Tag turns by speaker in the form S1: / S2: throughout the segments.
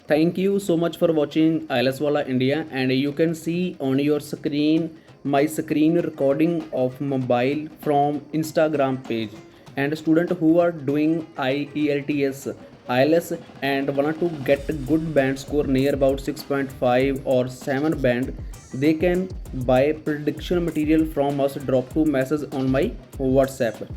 S1: Thank you so much for watching Ielts Wala India, and you can see on your screen my screen recording of mobile from Instagram page. And student who are doing IELTS IELTS and want to get good band score near about 6.5 or 7 band, they can buy prediction material from us. Drop to message on my WhatsApp.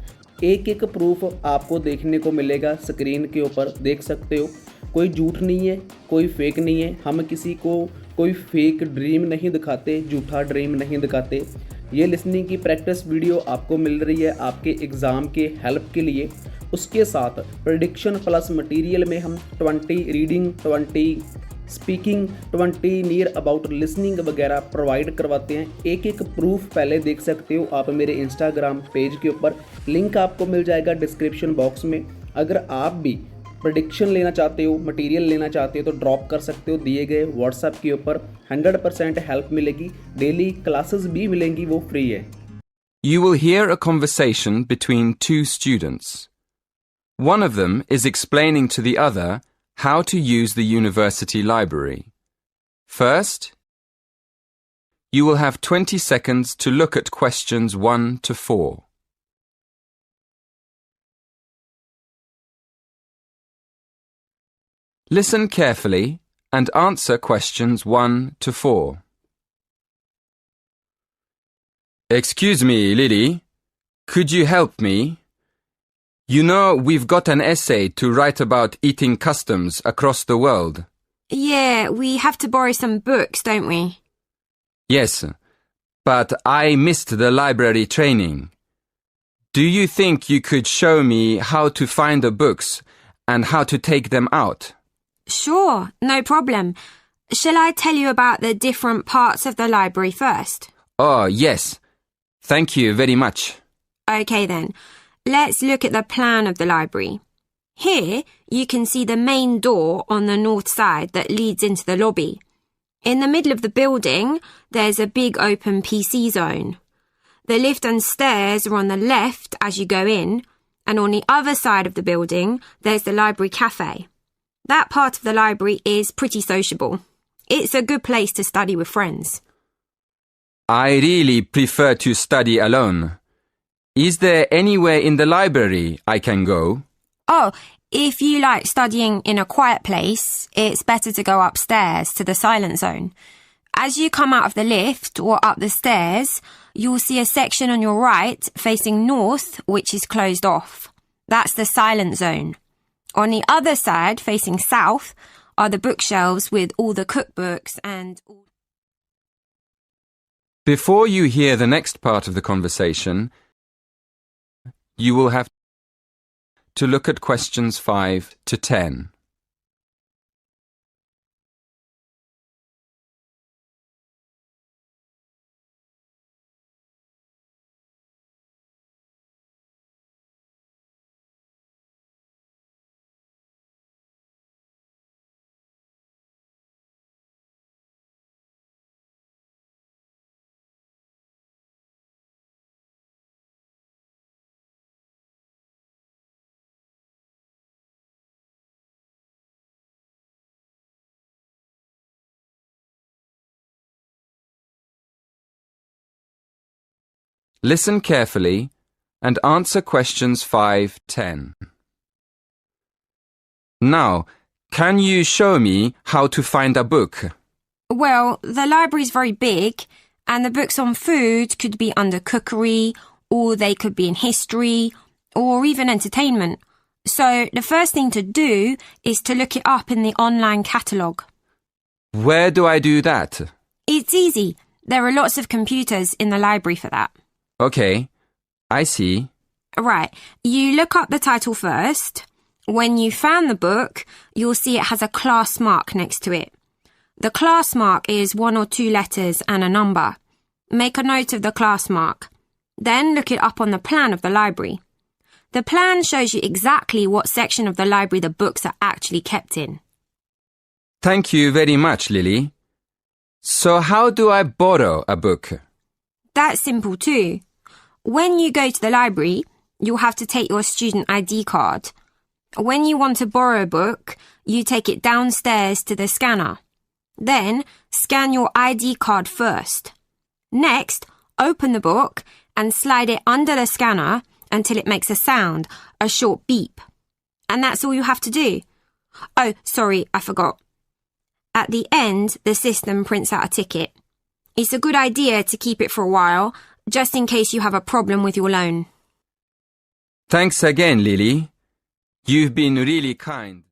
S1: एक एक proof आपको देखने को मिलेगा screen के ऊपर, देख सकते हो। कोई झूठ नहीं है, कोई फेक नहीं है। हम किसी को कोई फेक ड्रीम नहीं दिखाते, झूठा ड्रीम नहीं दिखाते। ये लिसनिंग की प्रैक्टिस वीडियो आपको मिल रही है आपके एग्ज़ाम के हेल्प के लिए। उसके साथ प्रेडिक्शन प्लस मटेरियल में हम 20 reading, 20 speaking, 20 near about listening वगैरह प्रोवाइड करवाते हैं। एक एक प्रूफ पहले देख सकते हो आप मेरे इंस्टाग्राम पेज के ऊपर, लिंक आपको मिल जाएगा डिस्क्रिप्शन बॉक्स में। अगर आप भी प्रेडिक्शन लेना चाहते हो, मटेरियल लेना चाहते हो तो ड्रॉप कर सकते हो दिए गए व्हाट्सएप के ऊपर। 100% हेल्प मिलेगी, डेली क्लासेस भी मिलेंगी, वो फ्री है।
S2: You will hear a conversation between two students. One of them is explaining to the other how to use the university library. First, you will have 20 seconds to look at questions 1 to 4. Listen carefully and answer questions 1 to 4. Excuse me, Lily. Could you help me? You know, we've got an essay to write about eating customs across the world.
S3: Yeah, we have to borrow some books, don't we?
S2: Yes, but I missed the library training. Do you think you could show me how to find the books and how to take them out?
S3: Sure, no problem. Shall I tell you about the different parts of the library first?
S2: Oh, yes. Thank you very much.
S3: Okay then. Let's look at the plan of the library. Here, you can see the main door on the north side that leads into the lobby. In the middle of the building, there's a big open PC zone. The lift and stairs are on the left as you go in, and on the other side of the building, there's the library cafe. That part of the library is pretty sociable. It's a good place to study with friends.
S2: I really prefer to study alone. Is there anywhere in the library I can go?
S3: Oh, if you like studying in a quiet place, it's better to go upstairs to the silent zone. As you come out of the lift or up the stairs, you'll see a section on your right facing north which is closed off. That's the silent zone. On the other side, facing south, are the bookshelves with all the cookbooks and all...
S2: Before you hear the next part of the conversation, you will have to look at questions 5 to 10. Listen carefully and answer questions 5-10. Now, can you show me how to find a book?
S3: Well, the library's very big, and the books on food could be under cookery, or they could be in history, or even entertainment. So the first thing to do is to look it up in the online catalogue.
S2: Where do I do that?
S3: It's easy. There are lots of computers in the library for that.
S2: Okay, I see.
S3: Right, you look up the title first. When you found the book, you'll see it has a class mark next to it. The class mark is 1 or 2 letters and a number. Make a note of the class mark. Then look it up on the plan of the library. The plan shows you exactly what section of the library the books are actually kept in.
S2: Thank you very much, Lily. So how do I borrow a book?
S3: That's simple too. When you go to the library, you'll have to take your student ID card. When you want to borrow a book, you take it downstairs to the scanner. Then, scan your ID card first. Next, open the book and slide it under the scanner until it makes a sound, a short beep. And that's all you have to do. Oh, sorry, I forgot. At the end, the system prints out a ticket. It's a good idea to keep it for a while, just in case you have a problem with your loan.
S2: Thanks again, Lily. You've been really kind.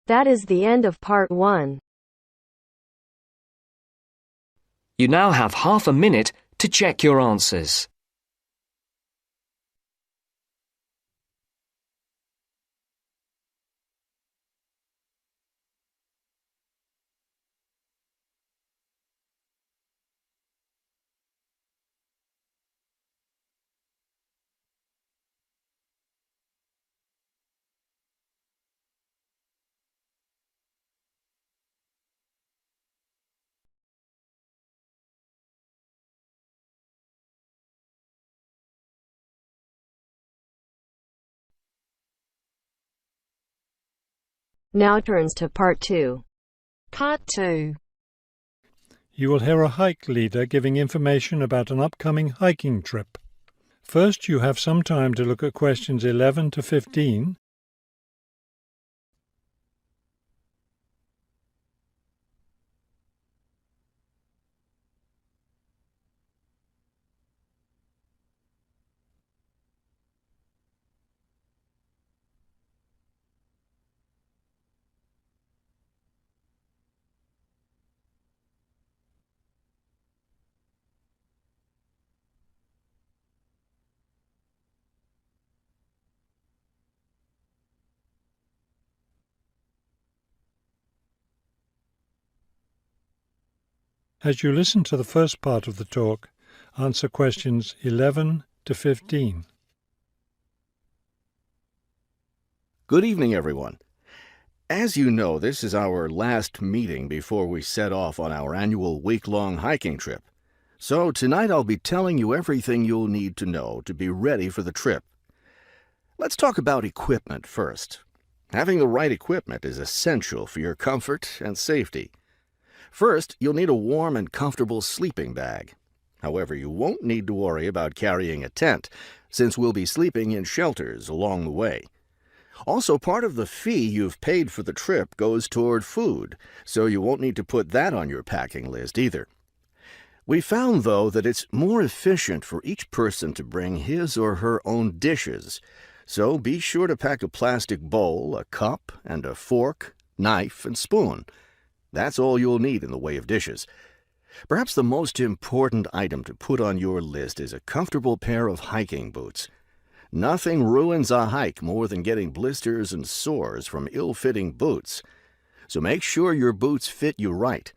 S4: That is the end of part 1.
S5: You now have half a minute to check your answers.
S4: Now turns to part 2.
S6: Part 2.
S7: You will hear a hike leader giving information about an upcoming hiking trip. First, you have some time to look at questions 11 to 15. As you listen to the first part of the talk, answer questions 11 to 15.
S8: Good evening, everyone. As you know, this is our last meeting before we set off on our annual week-long hiking trip. So tonight I'll be telling you everything you'll need to know to be ready for the trip. Let's talk about equipment first. Having the right equipment is essential for your comfort and safety. First, you'll need a warm and comfortable sleeping bag. However, you won't need to worry about carrying a tent, since we'll be sleeping in shelters along the way. Also, part of the fee you've paid for the trip goes toward food, so you won't need to put that on your packing list either. We found, though, that it's more efficient for each person to bring his or her own dishes, so be sure to pack a plastic bowl, a cup, and a fork, knife, and spoon. That's all you'll need in the way of dishes. Perhaps the most important item to put on your list is a comfortable pair of hiking boots. Nothing ruins a hike more than getting blisters and sores from ill-fitting boots. So make sure your boots fit you right.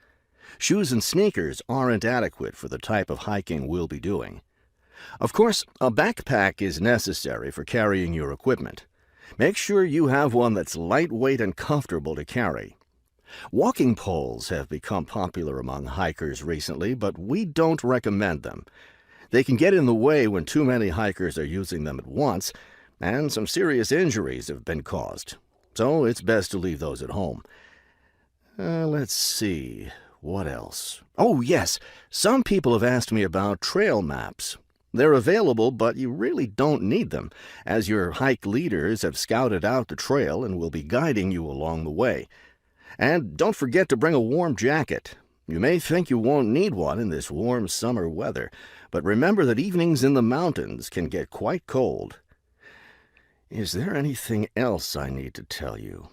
S8: Shoes and sneakers aren't adequate for the type of hiking we'll be doing. Of course, a backpack is necessary for carrying your equipment. Make sure you have one that's lightweight and comfortable to carry. Walking poles have become popular among hikers recently, but we don't recommend them. They can get in the way when too many hikers are using them at once, and some serious injuries have been caused. So it's best to leave those at home. Let's see, what else? Oh, yes, some people have asked me about trail maps. They're available, but you really don't need them, as your hike leaders have scouted out the trail and will be guiding you along the way. And don't forget to bring a warm jacket. You may think you won't need one in this warm summer weather, but remember that evenings in the mountains can get quite cold. Is there anything else I need to tell you?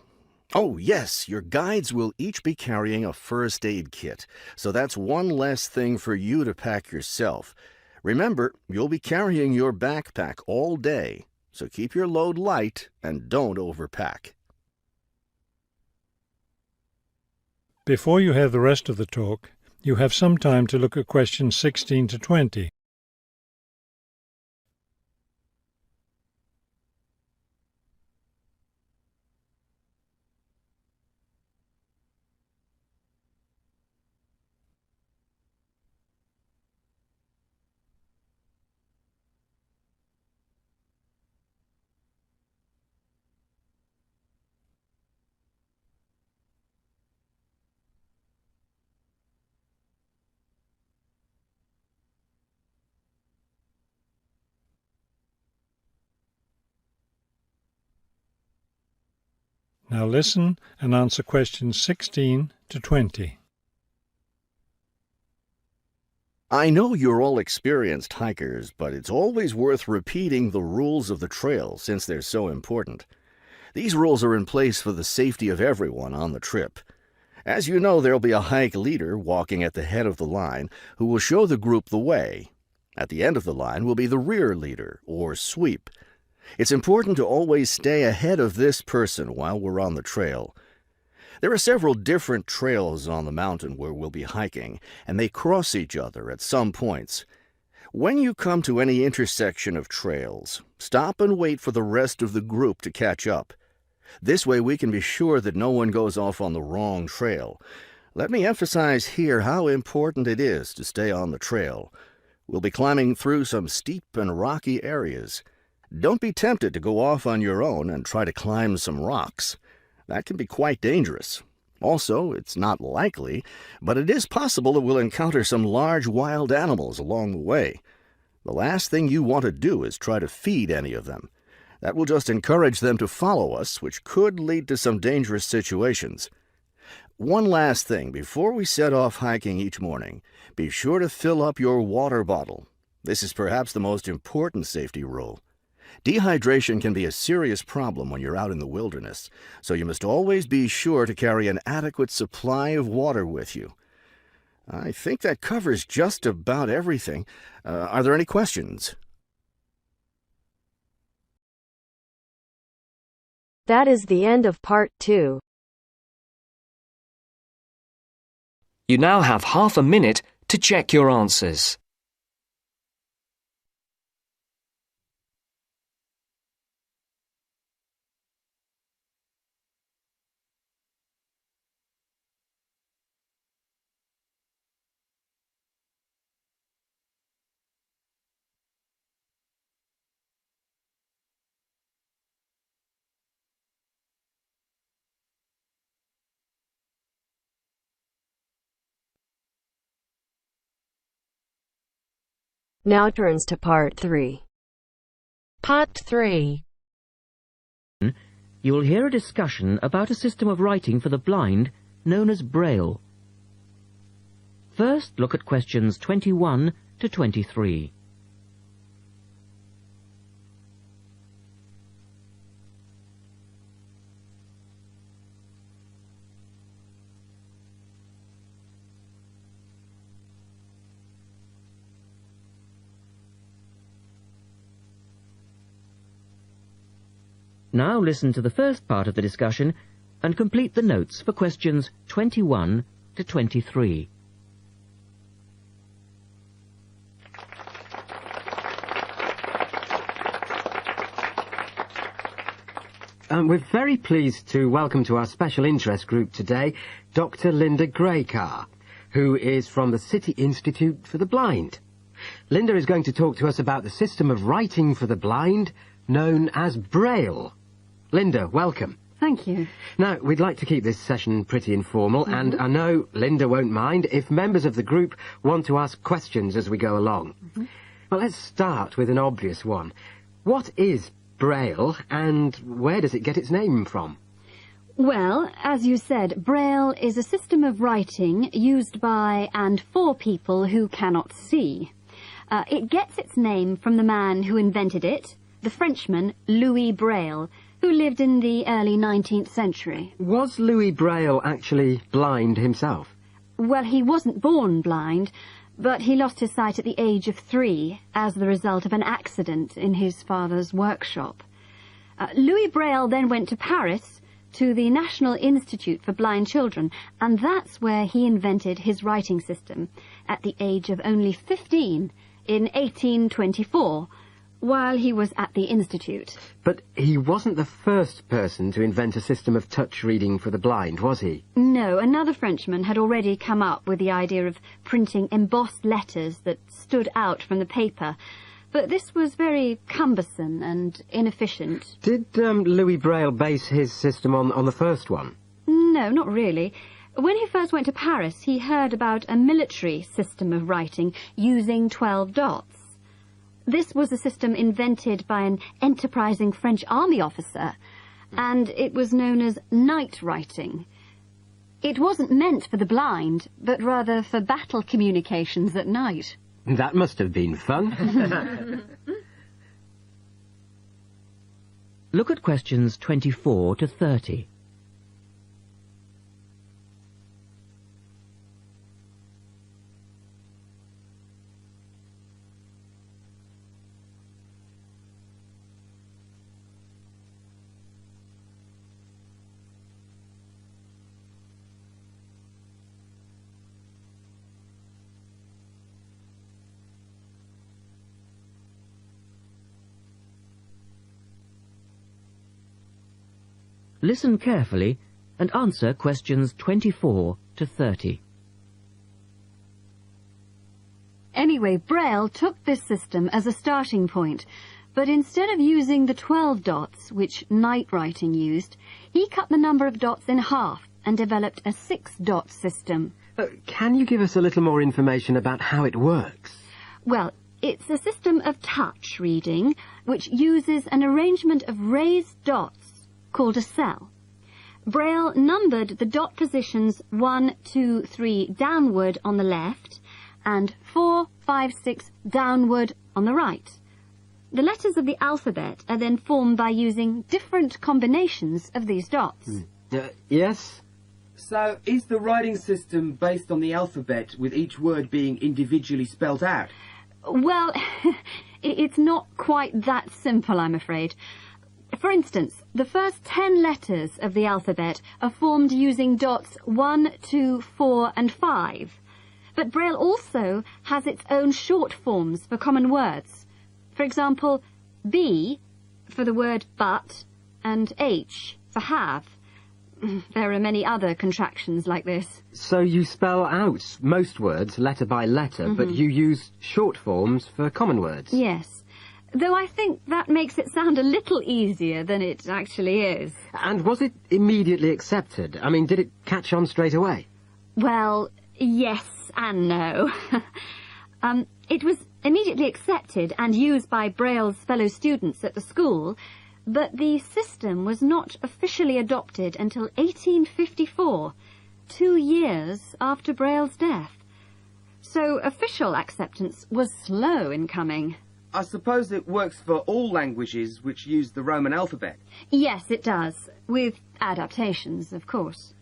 S8: Oh, yes, your guides will each be carrying a first aid kit, so that's one less thing for you to pack yourself. Remember, you'll be carrying your backpack all day, so keep your load light and don't overpack.
S7: Before you hear the rest of the talk, you have some time to look at questions 16 to 20. Now listen and answer questions 16 to 20.
S8: I know you're all experienced hikers, but it's always worth repeating the rules of the trail since they're so important. These rules are in place for the safety of everyone on the trip. As you know, there'll be a hike leader walking at the head of the line who will show the group the way. At the end of the line will be the rear leader, or sweep. It's important to always stay ahead of this person while we're on the trail. There are several different trails on the mountain where we'll be hiking, and they cross each other at some points. When you come to any intersection of trails, stop and wait for the rest of the group to catch up. This way we can be sure that no one goes off on the wrong trail. Let me emphasize here how important it is to stay on the trail. We'll be climbing through some steep and rocky areas. Don't be tempted to go off on your own and try to climb some rocks. That can be quite dangerous. Also, it's not likely, but it is possible that we'll encounter some large wild animals along the way. The last thing you want to do is try to feed any of them. That will just encourage them to follow us, which could lead to some dangerous situations. One last thing before we set off hiking each morning, be sure to fill up your water bottle. This is perhaps the most important safety rule. Dehydration can be a serious problem when you're out in the wilderness, so you must always be sure to carry an adequate supply of water with you. I think that covers just about everything. Are there any questions?
S4: That is the end of part 2.
S5: You now have half a minute to check your answers.
S4: Now turns to part 3.
S6: Part 3.
S9: You will hear a discussion about a system of writing for the blind known as Braille. First, look at questions 21 to 23. Now listen to the first part of the discussion and complete the notes for questions 21 to 23.
S10: We're very pleased to welcome to our special interest group today Dr. Linda Graycar, who is from the City Institute for the Blind. Linda is going to talk to us about the system of writing for the blind known as Braille. Linda, welcome.
S11: Thank you.
S10: Now, we'd like to keep this session pretty informal, and I know Linda won't mind if members of the group want to ask questions as we go along. Well, let's start with an obvious one. What is Braille, and where does it get its name from?
S11: Well, as you said, Braille is a system of writing used by and for people who cannot see. It gets its name from the man who invented it, the Frenchman Louis Braille, who lived in the early 19th century.
S10: Was Louis Braille actually blind himself?
S11: Well, he wasn't born blind, but he lost his sight at the age of 3 as the result of an accident in his father's workshop. Louis Braille then went to Paris to the National Institute for Blind Children, and that's where he invented his writing system at the age of only 15 in 1824, while he was at the Institute.
S10: But he wasn't the first person to invent a system of touch reading for the blind, was he?
S11: No, another Frenchman had already come up with the idea of printing embossed letters that stood out from the paper, but this was very cumbersome and inefficient.
S10: Did Louis Braille base his system on the first one?
S11: No, not really. When he first went to Paris, he heard about a military system of writing using 12 dots. This was a system invented by an enterprising French army officer, and it was known as night writing. It wasn't meant for the blind, but rather for battle communications at night.
S10: That must have been fun.
S9: Look at questions 24 to 30. Listen carefully and answer questions 24 to 30.
S11: Anyway, Braille took this system as a starting point, but instead of using the 12 dots, which night writing used, he cut the number of dots in half and developed a 6-dot system.
S10: Can you give us a little more information about how it works?
S11: Well, it's a system of touch reading, which uses an arrangement of raised dots called a cell. Braille numbered the dot positions 1, 2, 3 downward on the left and 4, 5, 6 downward on the right. The letters of the alphabet are then formed by using different combinations of these dots.
S10: Yes?
S12: So, is the writing system based on the alphabet, with each word being individually spelt out?
S11: Well, it's not quite that simple, I'm afraid. For instance, the first 10 letters of the alphabet are formed using dots 1, 2, 4 and 5. But Braille also has its own short forms for common words. For example, B for the word but and H for have. There are many other contractions like this.
S10: So you spell out most words letter by letter, but you use short forms for common words?
S11: Yes. Though I think that makes it sound a little easier than it actually is.
S10: And was it immediately accepted? I mean, did it catch on straight away?
S11: Well, yes and no. It was immediately accepted and used by Braille's fellow students at the school, but the system was not officially adopted until 1854, 2 years after Braille's death. So official acceptance was slow in coming.
S12: I suppose it works for all languages which use the Roman alphabet.
S11: Yes, it does, with adaptations, of course.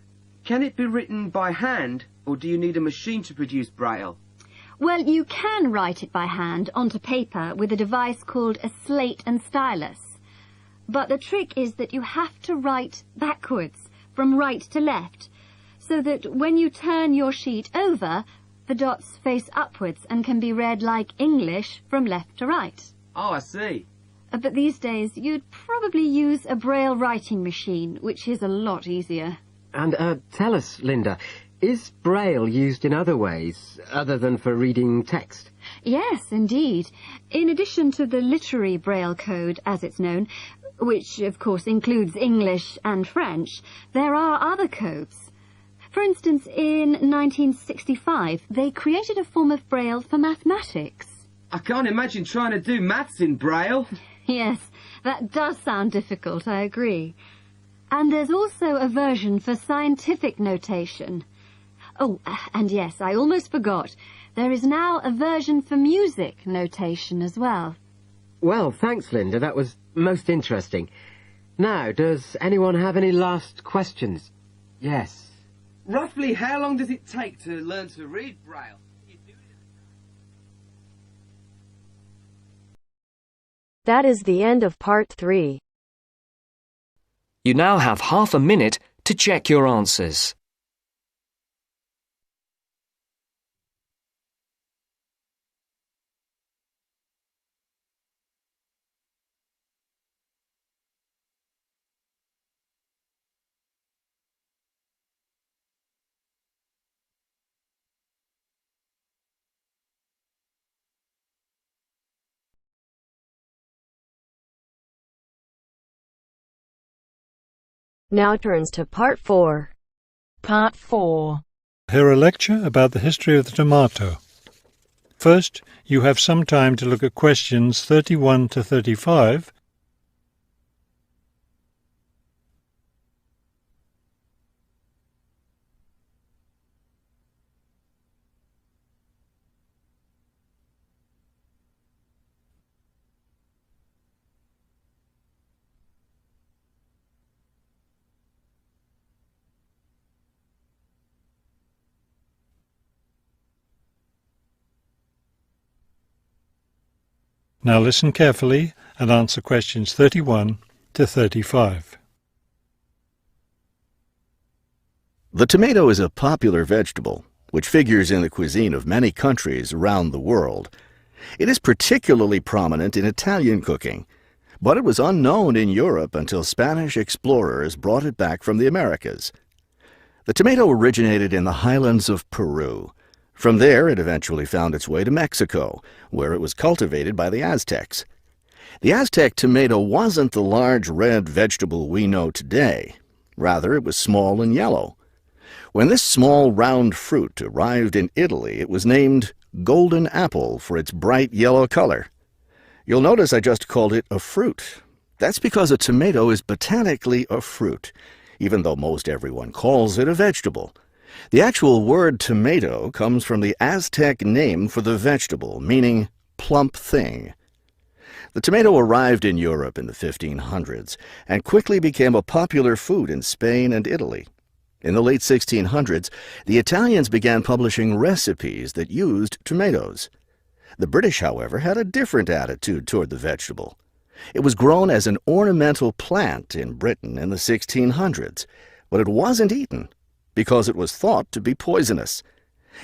S12: Can it be written by hand, or do you need a machine to produce Braille?
S11: Well, you can write it by hand onto paper with a device called a slate and stylus. But the trick is that you have to write backwards, from right to left, so that when you turn your sheet over, the dots face upwards and can be read like English from left to right.
S12: Oh, I see.
S11: But these days, you'd probably use a Braille writing machine, which is a lot easier.
S10: And tell us, Linda, is Braille used in other ways, other than for reading text?
S11: Yes, indeed. In addition to the literary Braille code, as it's known, which of course includes English and French, there are other codes. For instance, in 1965, they created a form of Braille for mathematics.
S12: I can't imagine trying to do maths in Braille.
S11: Yes, that does sound difficult, I agree. And there's also a version for scientific notation. Oh, and yes, I almost forgot. There is now a version for music notation as well.
S10: Well, thanks, Linda. That was most interesting. Now, does anyone have any last questions? Yes.
S12: Roughly how long does it take to learn to read Braille?
S4: That is the end of part 3.
S5: You now have half a minute to check your answers.
S4: Now turns to part 4.
S6: Part 4.
S7: Hear a lecture about the history of the tomato. First, you have some time to look at questions 31 to 35 Now listen carefully and answer questions 31 to 35.
S8: The tomato is a popular vegetable, which figures in the cuisine of many countries around the world. It is particularly prominent in Italian cooking, but it was unknown in Europe until Spanish explorers brought it back from the Americas. The tomato originated in the highlands of Peru. From there, it eventually found its way to Mexico, where it was cultivated by the Aztecs. The Aztec tomato wasn't the large red vegetable we know today. Rather, it was small and yellow. When this small round fruit arrived in Italy, it was named golden apple for its bright yellow color. You'll notice I just called it a fruit. That's because a tomato is botanically a fruit, even though most everyone calls it a vegetable. The actual word tomato comes from the Aztec name for the vegetable, meaning plump thing. The tomato arrived in Europe in the 1500s and quickly became a popular food in Spain and Italy. In the late 1600s, the Italians began publishing recipes that used tomatoes. The British, however, had a different attitude toward the vegetable. It was grown as an ornamental plant in Britain in the 1600s, but it wasn't eaten because it was thought to be poisonous.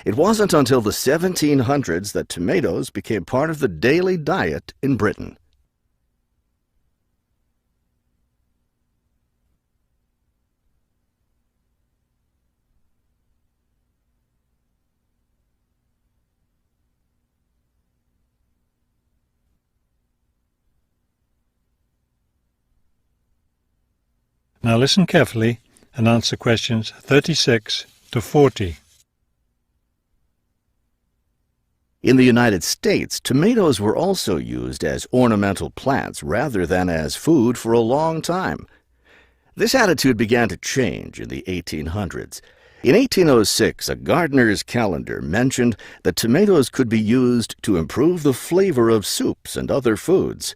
S8: It wasn't until the 1700s that tomatoes became part of the daily diet in Britain.
S7: Now listen carefully and answer questions 36 to 40.
S8: In the United States, tomatoes were also used as ornamental plants rather than as food for a long time. This attitude began to change in the 1800s. In 1806, a gardener's calendar mentioned that tomatoes could be used to improve the flavor of soups and other foods.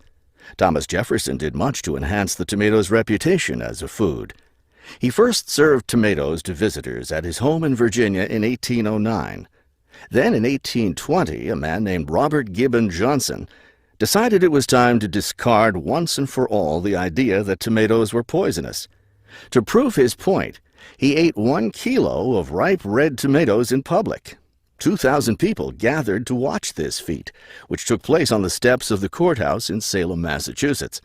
S8: Thomas Jefferson did much to enhance the tomato's reputation as a food. He first served tomatoes to visitors at his home in Virginia in 1809. Then in 1820, a man named Robert Gibbon Johnson decided it was time to discard once and for all the idea that tomatoes were poisonous. To prove his point, he ate 1 kilo of ripe red tomatoes in public. 2,000 people gathered to watch this feat, which took place on the steps of the courthouse in Salem, Massachusetts.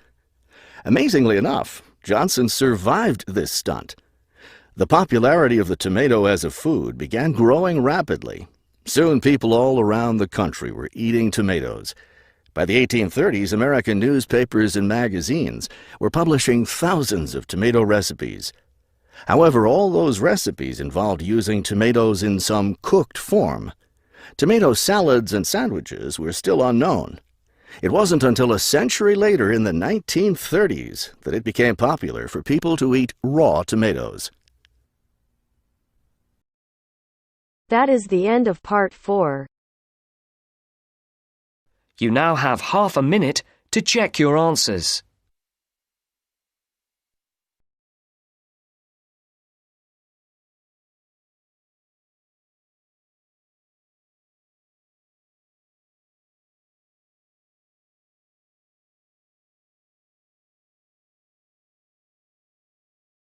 S8: Amazingly enough, Johnson survived this stunt. The popularity of the tomato as a food began growing rapidly. Soon people all around the country were eating tomatoes. By the 1830s, American newspapers and magazines were publishing thousands of tomato recipes. However, all those recipes involved using tomatoes in some cooked form. Tomato salads and sandwiches were still unknown. It wasn't until a century later, in the 1930s, that it became popular for people to eat raw tomatoes.
S4: That is the end of part 4.
S5: You now have half a minute to check your answers.